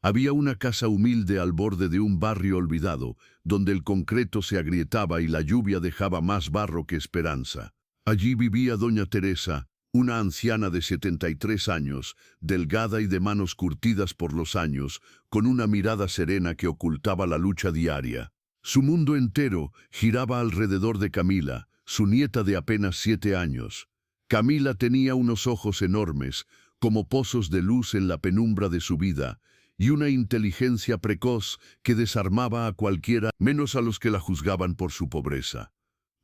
Había una casa humilde al borde de un barrio olvidado, donde el concreto se agrietaba y la lluvia dejaba más barro que esperanza. Allí vivía doña Teresa, una anciana de 73 años, delgada y de manos curtidas por los años, con una mirada serena que ocultaba la lucha diaria. Su mundo entero giraba alrededor de Camila, su nieta de apenas 7 años. Camila tenía unos ojos enormes, como pozos de luz en la penumbra de su vida, y una inteligencia precoz que desarmaba a cualquiera, menos a los que la juzgaban por su pobreza.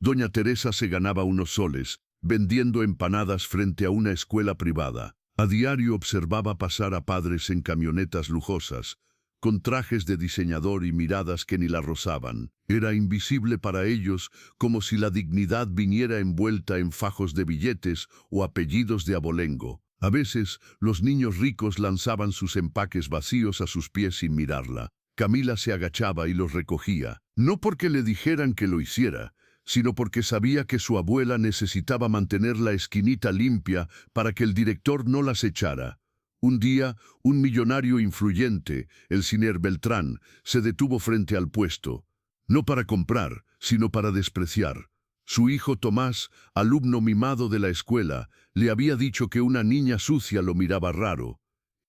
Doña Teresa se ganaba unos soles, vendiendo empanadas frente a una escuela privada. A diario observaba pasar a padres en camionetas lujosas, con trajes de diseñador y miradas que ni la rozaban. Era invisible para ellos, como si la dignidad viniera envuelta en fajos de billetes o apellidos de abolengo. A veces, los niños ricos lanzaban sus empaques vacíos a sus pies sin mirarla. Camila se agachaba y los recogía, no porque le dijeran que lo hiciera, sino porque sabía que su abuela necesitaba mantener la esquinita limpia para que el director no las echara. Un día, un millonario influyente, el señor Beltrán, se detuvo frente al puesto, no para comprar, sino para despreciar. Su hijo Tomás, alumno mimado de la escuela, le había dicho que una niña sucia lo miraba raro.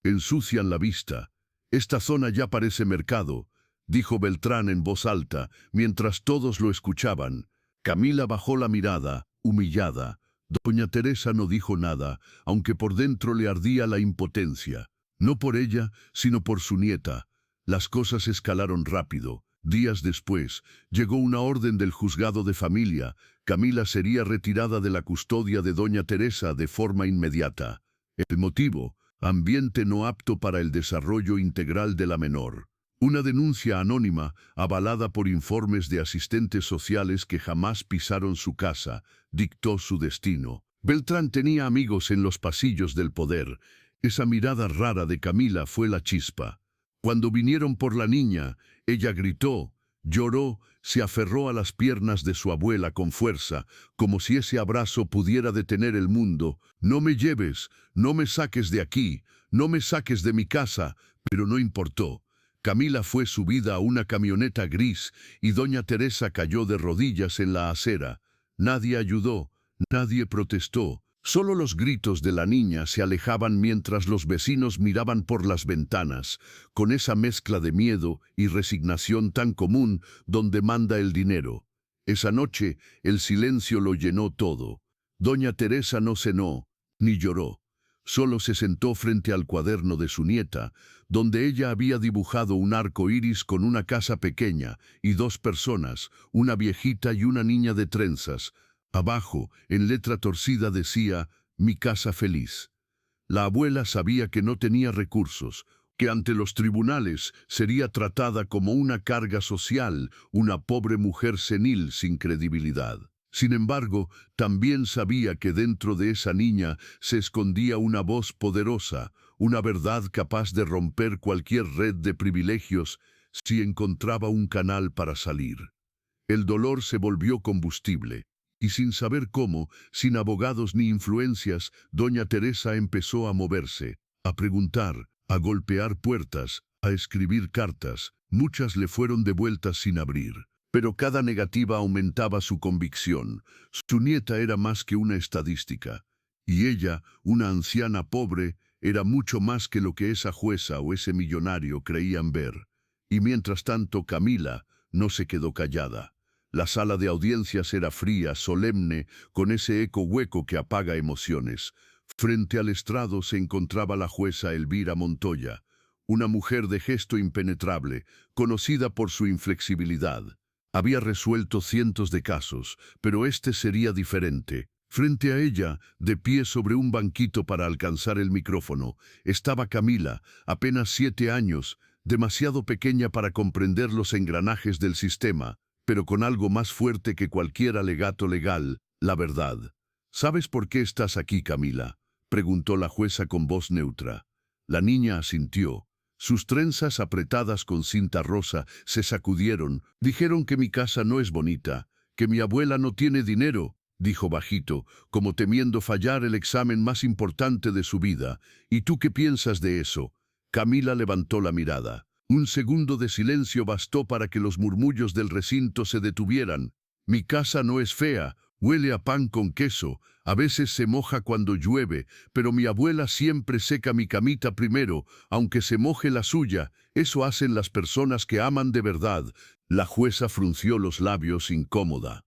Ensucian la vista. Esta zona ya parece mercado, dijo Beltrán en voz alta, mientras todos lo escuchaban. Camila bajó la mirada, humillada. Doña Teresa no dijo nada, aunque por dentro le ardía la impotencia. No por ella, sino por su nieta. Las cosas escalaron rápido. Días después, llegó una orden del juzgado de familia. Camila sería retirada de la custodia de doña Teresa de forma inmediata. El motivo: ambiente no apto para el desarrollo integral de la menor. Una denuncia anónima, avalada por informes de asistentes sociales que jamás pisaron su casa, dictó su destino. Beltrán tenía amigos en los pasillos del poder. Esa mirada rara de Camila fue la chispa. Cuando vinieron por la niña, ella gritó, lloró, se aferró a las piernas de su abuela con fuerza, como si ese abrazo pudiera detener el mundo. «No me lleves, no me saques de aquí, no me saques de mi casa», pero no importó. Camila fue subida a una camioneta gris y doña Teresa cayó de rodillas en la acera. Nadie ayudó, nadie protestó. Solo los gritos de la niña se alejaban mientras los vecinos miraban por las ventanas, con esa mezcla de miedo y resignación tan común donde manda el dinero. Esa noche el silencio lo llenó todo. Doña Teresa no cenó, ni lloró. Solo se sentó frente al cuaderno de su nieta, donde ella había dibujado un arco iris con una casa pequeña y 2 personas, una viejita y una niña de trenzas. Abajo, en letra torcida decía, «Mi casa feliz». La abuela sabía que no tenía recursos, que ante los tribunales sería tratada como una carga social, una pobre mujer senil sin credibilidad. Sin embargo, también sabía que dentro de esa niña se escondía una voz poderosa, una verdad capaz de romper cualquier red de privilegios si encontraba un canal para salir. El dolor se volvió combustible, y sin saber cómo, sin abogados ni influencias, doña Teresa empezó a moverse, a preguntar, a golpear puertas, a escribir cartas. Muchas le fueron devueltas sin abrir. Pero cada negativa aumentaba su convicción. Su nieta era más que una estadística. Y ella, una anciana pobre, era mucho más que lo que esa jueza o ese millonario creían ver. Y mientras tanto Camila no se quedó callada. La sala de audiencias era fría, solemne, con ese eco hueco que apaga emociones. Frente al estrado se encontraba la jueza Elvira Montoya, una mujer de gesto impenetrable, conocida por su inflexibilidad. Había resuelto cientos de casos, pero este sería diferente. Frente a ella, de pie sobre un banquito para alcanzar el micrófono, estaba Camila, apenas 7 años, demasiado pequeña para comprender los engranajes del sistema, pero con algo más fuerte que cualquier alegato legal, la verdad. «¿Sabes por qué estás aquí, Camila?», preguntó la jueza con voz neutra. La niña asintió. Sus trenzas apretadas con cinta rosa se sacudieron. «Dijeron que mi casa no es bonita, que mi abuela no tiene dinero», dijo bajito, como temiendo fallar el examen más importante de su vida. «¿Y tú qué piensas de eso?». Camila levantó la mirada. Un segundo de silencio bastó para que los murmullos del recinto se detuvieran. Mi casa no es fea, huele a pan con queso, a veces se moja cuando llueve, pero mi abuela siempre seca mi camita primero, aunque se moje la suya. Eso hacen las personas que aman de verdad. La jueza frunció los labios incómoda.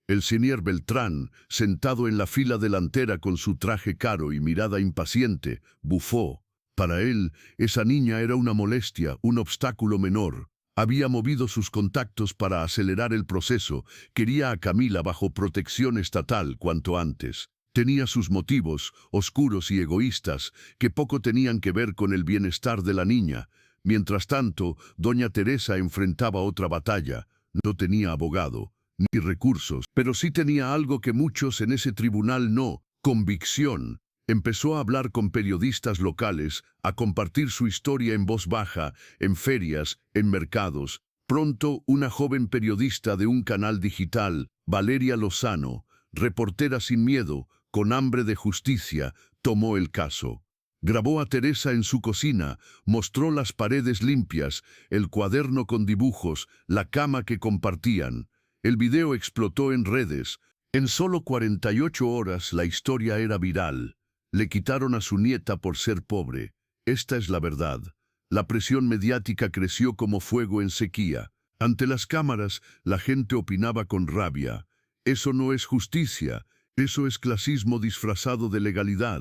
El señor Beltrán, sentado en la fila delantera con su traje caro y mirada impaciente, bufó. Para él, esa niña era una molestia, un obstáculo menor. Había movido sus contactos para acelerar el proceso. Quería a Camila bajo protección estatal cuanto antes. Tenía sus motivos, oscuros y egoístas, que poco tenían que ver con el bienestar de la niña. Mientras tanto, doña Teresa enfrentaba otra batalla. No tenía abogado, ni recursos, pero sí tenía algo que muchos en ese tribunal no: convicción. Empezó a hablar con periodistas locales, a compartir su historia en voz baja, en ferias, en mercados. Pronto, una joven periodista de un canal digital, Valeria Lozano, reportera sin miedo, con hambre de justicia, tomó el caso. Grabó a Teresa en su cocina, mostró las paredes limpias, el cuaderno con dibujos, la cama que compartían. El video explotó en redes. En solo 48 horas la historia era viral. Le quitaron a su nieta por ser pobre. Esta es la verdad. La presión mediática creció como fuego en sequía. Ante las cámaras, la gente opinaba con rabia. Eso no es justicia, eso es clasismo disfrazado de legalidad.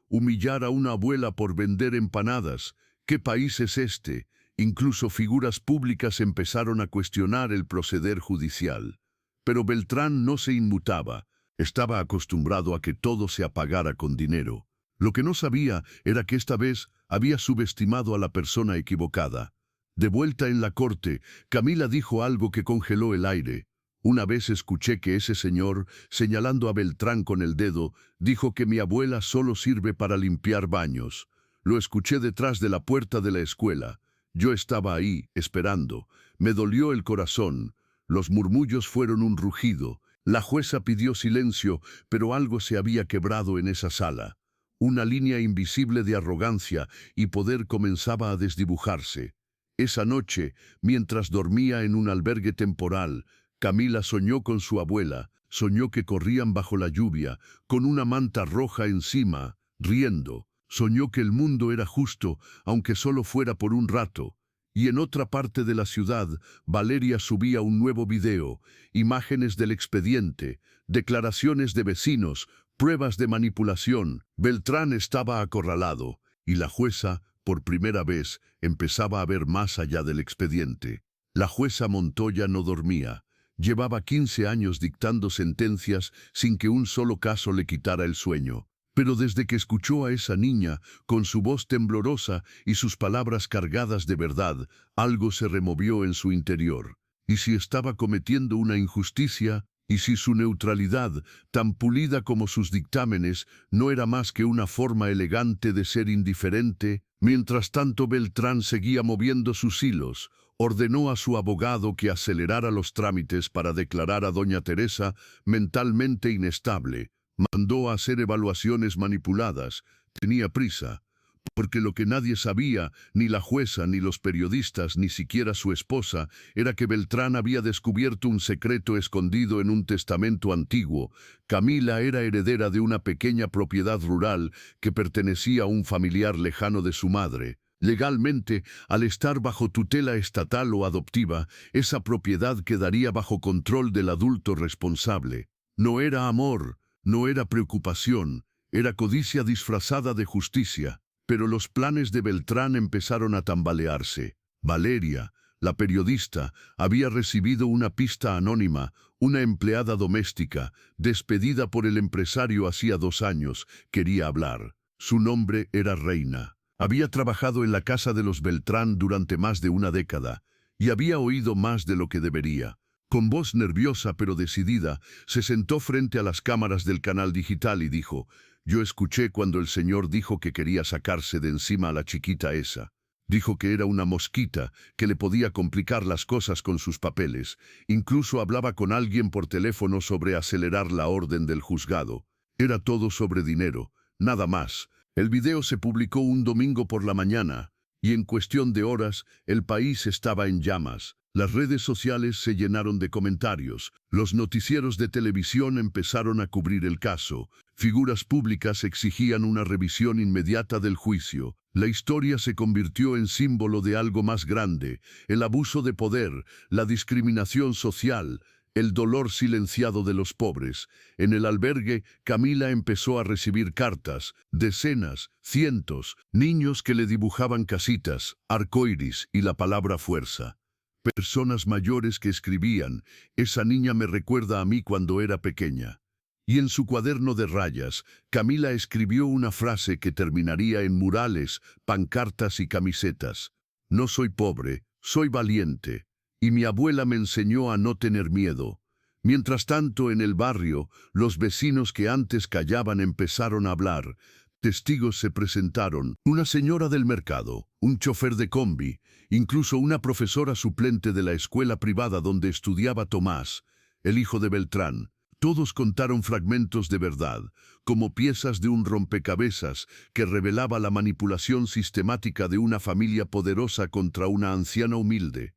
Humillar a una abuela por vender empanadas. ¿Qué país es este? Incluso figuras públicas empezaron a cuestionar el proceder judicial. Pero Beltrán no se inmutaba. Estaba acostumbrado a que todo se apagara con dinero. Lo que no sabía era que esta vez había subestimado a la persona equivocada. De vuelta en la corte, Camila dijo algo que congeló el aire. Una vez escuché que ese señor, señalando a Beltrán con el dedo, dijo que mi abuela solo sirve para limpiar baños. Lo escuché detrás de la puerta de la escuela. Yo estaba ahí, esperando. Me dolió el corazón. Los murmullos fueron un rugido. La jueza pidió silencio, pero algo se había quebrado en esa sala. Una línea invisible de arrogancia y poder comenzaba a desdibujarse. Esa noche, mientras dormía en un albergue temporal, Camila soñó con su abuela, soñó que corrían bajo la lluvia, con una manta roja encima, riendo. Soñó que el mundo era justo, aunque solo fuera por un rato. Y en otra parte de la ciudad, Valeria subía un nuevo video, imágenes del expediente, declaraciones de vecinos, pruebas de manipulación. Beltrán estaba acorralado, y la jueza, por primera vez, empezaba a ver más allá del expediente. La jueza Montoya no dormía. Llevaba 15 años dictando sentencias sin que un solo caso le quitara el sueño. Pero desde que escuchó a esa niña, con su voz temblorosa y sus palabras cargadas de verdad, algo se removió en su interior. ¿Y si estaba cometiendo una injusticia? ¿Y si su neutralidad, tan pulida como sus dictámenes, no era más que una forma elegante de ser indiferente? Mientras tanto, Beltrán seguía moviendo sus hilos. Ordenó a su abogado que acelerara los trámites para declarar a doña Teresa mentalmente inestable. Mandó a hacer evaluaciones manipuladas. Tenía prisa, porque lo que nadie sabía, ni la jueza, ni los periodistas, ni siquiera su esposa, era que Beltrán había descubierto un secreto escondido en un testamento antiguo. Camila era heredera de una pequeña propiedad rural que pertenecía a un familiar lejano de su madre. Legalmente, al estar bajo tutela estatal o adoptiva, esa propiedad quedaría bajo control del adulto responsable. No era amor, no era preocupación, era codicia disfrazada de justicia. Pero los planes de Beltrán empezaron a tambalearse. Valeria, la periodista, había recibido una pista anónima, una empleada doméstica, despedida por el empresario hacía 2 años, quería hablar. Su nombre era Reina. Había trabajado en la casa de los Beltrán durante más de una década, y había oído más de lo que debería. Con voz nerviosa pero decidida, se sentó frente a las cámaras del canal digital y dijo: «Yo escuché cuando el señor dijo que quería sacarse de encima a la chiquita esa. Dijo que era una mosquita, que le podía complicar las cosas con sus papeles. Incluso hablaba con alguien por teléfono sobre acelerar la orden del juzgado. Era todo sobre dinero, nada más». El video se publicó un domingo por la mañana, y en cuestión de horas el país estaba en llamas. Las redes sociales se llenaron de comentarios, los noticieros de televisión empezaron a cubrir el caso, figuras públicas exigían una revisión inmediata del juicio. La historia se convirtió en símbolo de algo más grande, el abuso de poder, la discriminación social, el dolor silenciado de los pobres. En el albergue, Camila empezó a recibir cartas, decenas, cientos, niños que le dibujaban casitas, arcoíris y la palabra fuerza. Personas mayores que escribían, esa niña me recuerda a mí cuando era pequeña. Y en su cuaderno de rayas, Camila escribió una frase que terminaría en murales, pancartas y camisetas. No soy pobre, soy valiente. Y mi abuela me enseñó a no tener miedo. Mientras tanto, en el barrio, los vecinos que antes callaban empezaron a hablar. Testigos se presentaron, una señora del mercado, un chofer de combi, incluso una profesora suplente de la escuela privada donde estudiaba Tomás, el hijo de Beltrán. Todos contaron fragmentos de verdad, como piezas de un rompecabezas que revelaba la manipulación sistemática de una familia poderosa contra una anciana humilde.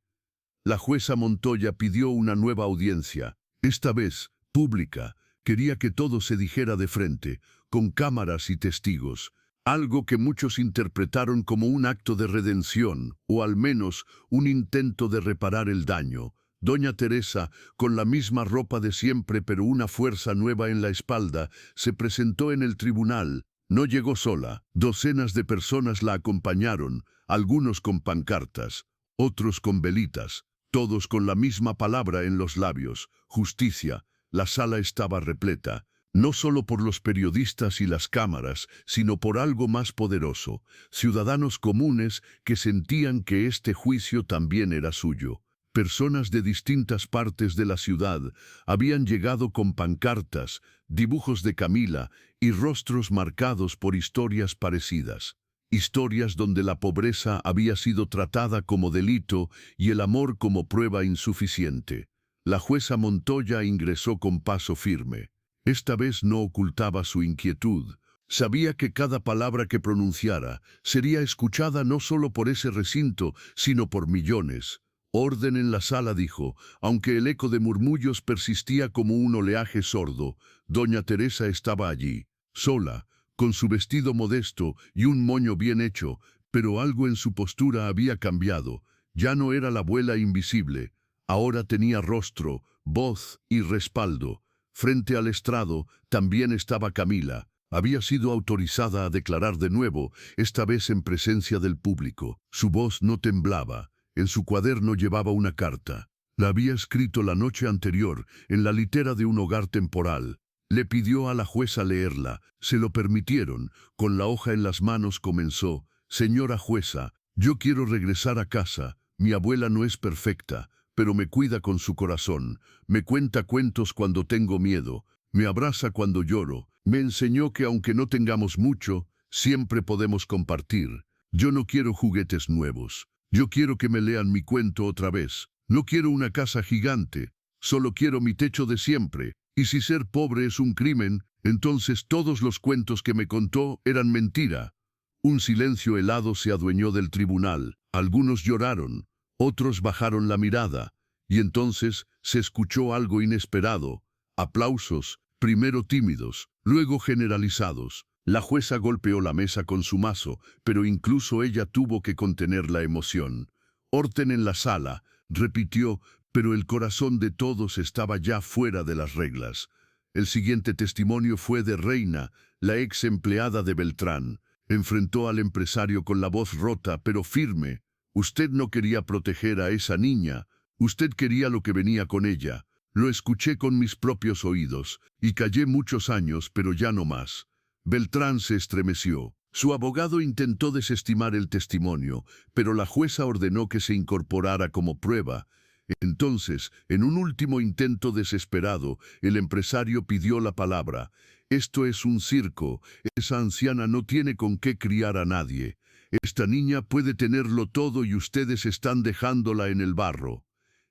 La jueza Montoya pidió una nueva audiencia, esta vez pública. Quería que todo se dijera de frente, con cámaras y testigos, algo que muchos interpretaron como un acto de redención, o al menos un intento de reparar el daño. Doña Teresa, con la misma ropa de siempre pero una fuerza nueva en la espalda, se presentó en el tribunal. No llegó sola, docenas de personas la acompañaron, algunos con pancartas, otros con velitas, todos con la misma palabra en los labios, justicia. La sala estaba repleta, no solo por los periodistas y las cámaras, sino por algo más poderoso, ciudadanos comunes que sentían que este juicio también era suyo. Personas de distintas partes de la ciudad habían llegado con pancartas, dibujos de Camila y rostros marcados por historias parecidas. Historias donde la pobreza había sido tratada como delito y el amor como prueba insuficiente. La jueza Montoya ingresó con paso firme. Esta vez no ocultaba su inquietud. Sabía que cada palabra que pronunciara sería escuchada no solo por ese recinto, sino por millones. Orden en la sala, dijo, aunque el eco de murmullos persistía como un oleaje sordo. Doña Teresa estaba allí, sola, con su vestido modesto y un moño bien hecho, pero algo en su postura había cambiado. Ya no era la abuela invisible. Ahora tenía rostro, voz y respaldo. Frente al estrado también estaba Camila. Había sido autorizada a declarar de nuevo, esta vez en presencia del público. Su voz no temblaba. En su cuaderno llevaba una carta. La había escrito la noche anterior, en la litera de un hogar temporal. Le pidió a la jueza leerla. Se lo permitieron. Con la hoja en las manos comenzó. Señora jueza, yo quiero regresar a casa. Mi abuela no es perfecta, pero me cuida con su corazón, me cuenta cuentos cuando tengo miedo, me abraza cuando lloro, me enseñó que aunque no tengamos mucho, siempre podemos compartir. Yo no quiero juguetes nuevos, yo quiero que me lean mi cuento otra vez. No quiero una casa gigante, solo quiero mi techo de siempre. Y si ser pobre es un crimen, entonces todos los cuentos que me contó eran mentira. Un silencio helado se adueñó del tribunal. Algunos lloraron. Otros bajaron la mirada, y entonces se escuchó algo inesperado. Aplausos, primero tímidos, luego generalizados. La jueza golpeó la mesa con su mazo, pero incluso ella tuvo que contener la emoción. Orden en la sala, repitió, pero el corazón de todos estaba ya fuera de las reglas. El siguiente testimonio fue de Reina, la ex empleada de Beltrán. Enfrentó al empresario con la voz rota, pero firme. Usted no quería proteger a esa niña, usted quería lo que venía con ella. Lo escuché con mis propios oídos, y callé muchos años, pero ya no más. Beltrán se estremeció. Su abogado intentó desestimar el testimonio, pero la jueza ordenó que se incorporara como prueba. Entonces, en un último intento desesperado, el empresario pidió la palabra. Esto es un circo, esa anciana no tiene con qué criar a nadie. Esta niña puede tenerlo todo y ustedes están dejándola en el barro.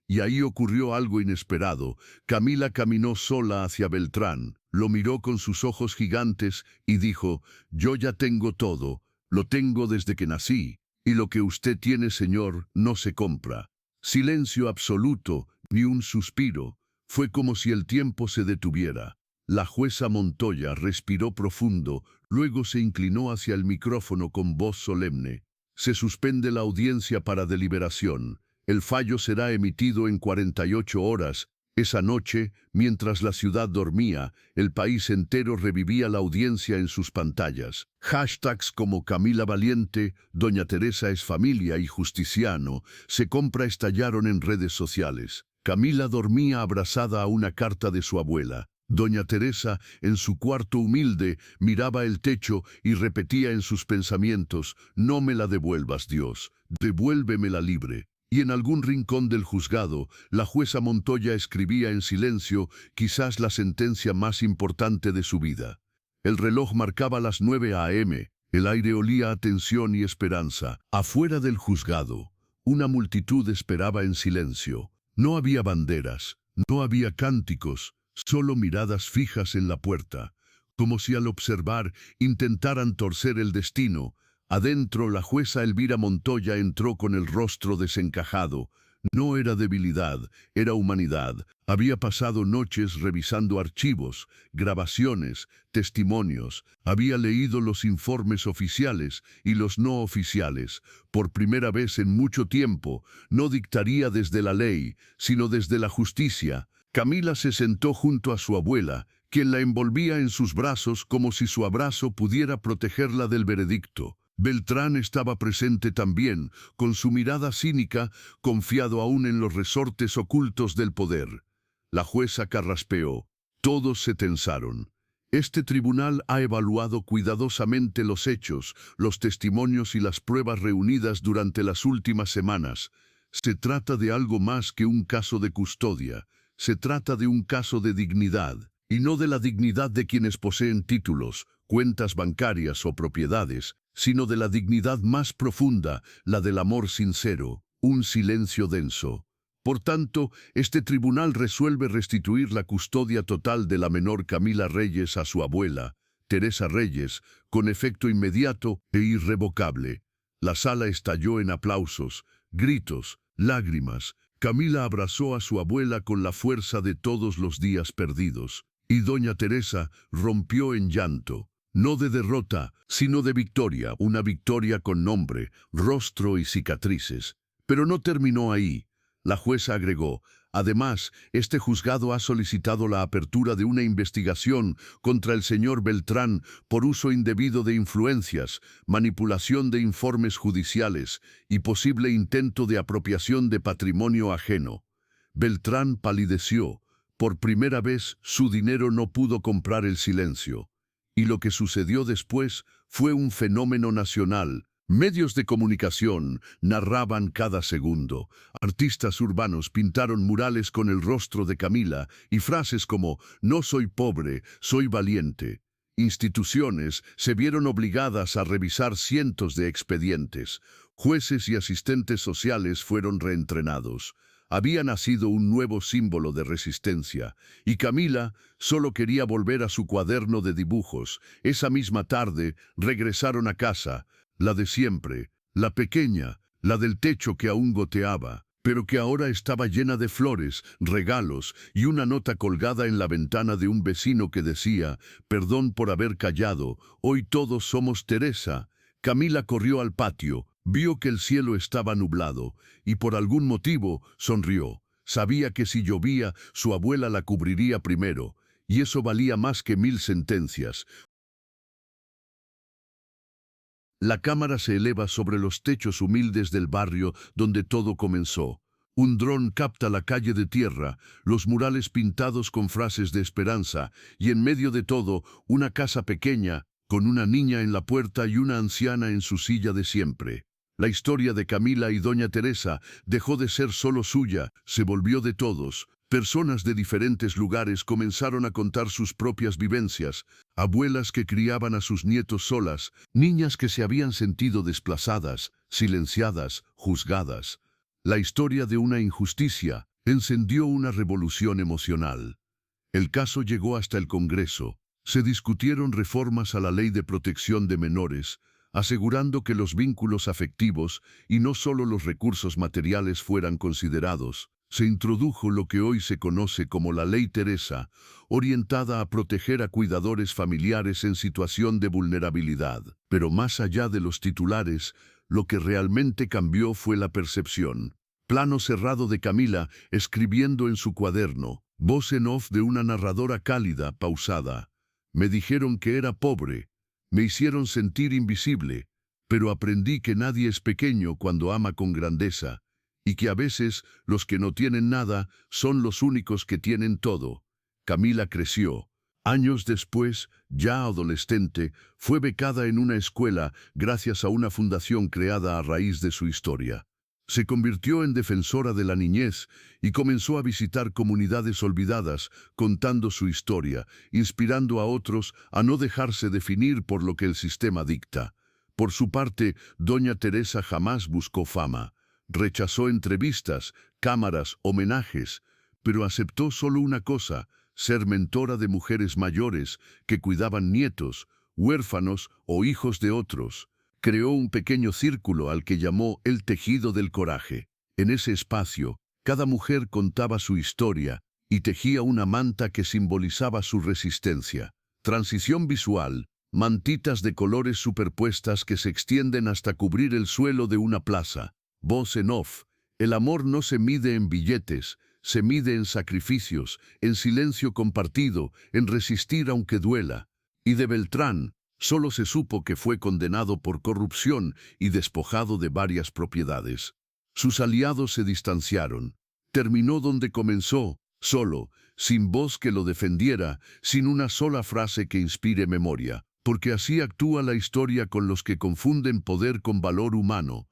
Y ahí ocurrió algo inesperado. Camila caminó sola hacia Beltrán, lo miró con sus ojos gigantes y dijo, yo ya tengo todo, lo tengo desde que nací. Y lo que usted tiene, señor, no se compra. Silencio absoluto, ni un suspiro. Fue como si el tiempo se detuviera. La jueza Montoya respiró profundo, luego se inclinó hacia el micrófono con voz solemne. Se suspende la audiencia para deliberación. El fallo será emitido en 48 horas. Esa noche, mientras la ciudad dormía, el país entero revivía la audiencia en sus pantallas. Hashtags como Camila Valiente, Doña Teresa es familia y Justiciano se compra estallaron en redes sociales. Camila dormía abrazada a una carta de su abuela. Doña Teresa, en su cuarto humilde, miraba el techo y repetía en sus pensamientos: «No me la devuelvas, Dios, devuélvemela libre». Y en algún rincón del juzgado, la jueza Montoya escribía en silencio quizás la sentencia más importante de su vida. El reloj marcaba las 9 a.m., el aire olía a tensión y esperanza. Afuera del juzgado, una multitud esperaba en silencio. No había banderas, no había cánticos, solo miradas fijas en la puerta, como si al observar intentaran torcer el destino. Adentro, la jueza Elvira Montoya entró con el rostro desencajado. No era debilidad, era humanidad. Había pasado noches revisando archivos, grabaciones, testimonios. Había leído los informes oficiales y los no oficiales. Por primera vez en mucho tiempo, no dictaría desde la ley, sino desde la justicia. Camila se sentó junto a su abuela, quien la envolvía en sus brazos como si su abrazo pudiera protegerla del veredicto. Beltrán estaba presente también, con su mirada cínica, confiado aún en los resortes ocultos del poder. La jueza carraspeó. Todos se tensaron. Este tribunal ha evaluado cuidadosamente los hechos, los testimonios y las pruebas reunidas durante las últimas semanas. Se trata de algo más que un caso de custodia. Se trata de un caso de dignidad, y no de la dignidad de quienes poseen títulos, cuentas bancarias o propiedades, sino de la dignidad más profunda, la del amor sincero, un silencio denso. Por tanto, este tribunal resuelve restituir la custodia total de la menor Camila Reyes a su abuela, Teresa Reyes, con efecto inmediato e irrevocable. La sala estalló en aplausos, gritos, lágrimas. Camila abrazó a su abuela con la fuerza de todos los días perdidos, y doña Teresa rompió en llanto. No de derrota, sino de victoria, una victoria con nombre, rostro y cicatrices. Pero no terminó ahí. La jueza agregó: además, este juzgado ha solicitado la apertura de una investigación contra el señor Beltrán por uso indebido de influencias, manipulación de informes judiciales y posible intento de apropiación de patrimonio ajeno. Beltrán palideció. Por primera vez, su dinero no pudo comprar el silencio. Y lo que sucedió después fue un fenómeno nacional. Medios de comunicación narraban cada segundo. Artistas urbanos pintaron murales con el rostro de Camila y frases como «No soy pobre, soy valiente». Instituciones se vieron obligadas a revisar cientos de expedientes. Jueces y asistentes sociales fueron reentrenados. Había nacido un nuevo símbolo de resistencia, y Camila solo quería volver a su cuaderno de dibujos. Esa misma tarde regresaron a casa, la de siempre, la pequeña, la del techo que aún goteaba, pero que ahora estaba llena de flores, regalos y una nota colgada en la ventana de un vecino que decía: «Perdón por haber callado, hoy todos somos Teresa». Camila corrió al patio. Vio que el cielo estaba nublado y por algún motivo sonrió. Sabía que si llovía, su abuela la cubriría primero, y eso valía más que 1000 sentencias. La cámara se eleva sobre los techos humildes del barrio donde todo comenzó. Un dron capta la calle de tierra, los murales pintados con frases de esperanza, y en medio de todo, una casa pequeña, con una niña en la puerta y una anciana en su silla de siempre. La historia de Camila y doña Teresa dejó de ser solo suya, se volvió de todos. Personas de diferentes lugares comenzaron a contar sus propias vivencias, abuelas que criaban a sus nietos solas, niñas que se habían sentido desplazadas, silenciadas, juzgadas. La historia de una injusticia encendió una revolución emocional. El caso llegó hasta el Congreso. Se discutieron reformas a la Ley de Protección de Menores, asegurando que los vínculos afectivos y no solo los recursos materiales fueran considerados. Se introdujo lo que hoy se conoce como la Ley Teresa, orientada a proteger a cuidadores familiares en situación de vulnerabilidad. Pero más allá de los titulares, lo que realmente cambió fue la percepción. Plano cerrado de Camila escribiendo en su cuaderno, voz en off de una narradora cálida, pausada. Me dijeron que era pobre, me hicieron sentir invisible, pero aprendí que nadie es pequeño cuando ama con grandeza, y que a veces los que no tienen nada son los únicos que tienen todo. Camila creció. Años después, ya adolescente, fue becada en una escuela gracias a una fundación creada a raíz de su historia. Se convirtió en defensora de la niñez y comenzó a visitar comunidades olvidadas, contando su historia, inspirando a otros a no dejarse definir por lo que el sistema dicta. Por su parte, doña Teresa jamás buscó fama. Rechazó entrevistas, cámaras, homenajes, pero aceptó solo una cosa: ser mentora de mujeres mayores que cuidaban nietos, huérfanos o hijos de otros. Creó un pequeño círculo al que llamó el tejido del coraje. En ese espacio, cada mujer contaba su historia y tejía una manta que simbolizaba su resistencia. Transición visual, mantitas de colores superpuestas que se extienden hasta cubrir el suelo de una plaza. Voz en off, el amor no se mide en billetes, se mide en sacrificios, en silencio compartido, en resistir aunque duela. Y de Beltrán, solo se supo que fue condenado por corrupción y despojado de varias propiedades. Sus aliados se distanciaron. Terminó donde comenzó, solo, sin voz que lo defendiera, sin una sola frase que inspire memoria. Porque así actúa la historia con los que confunden poder con valor humano.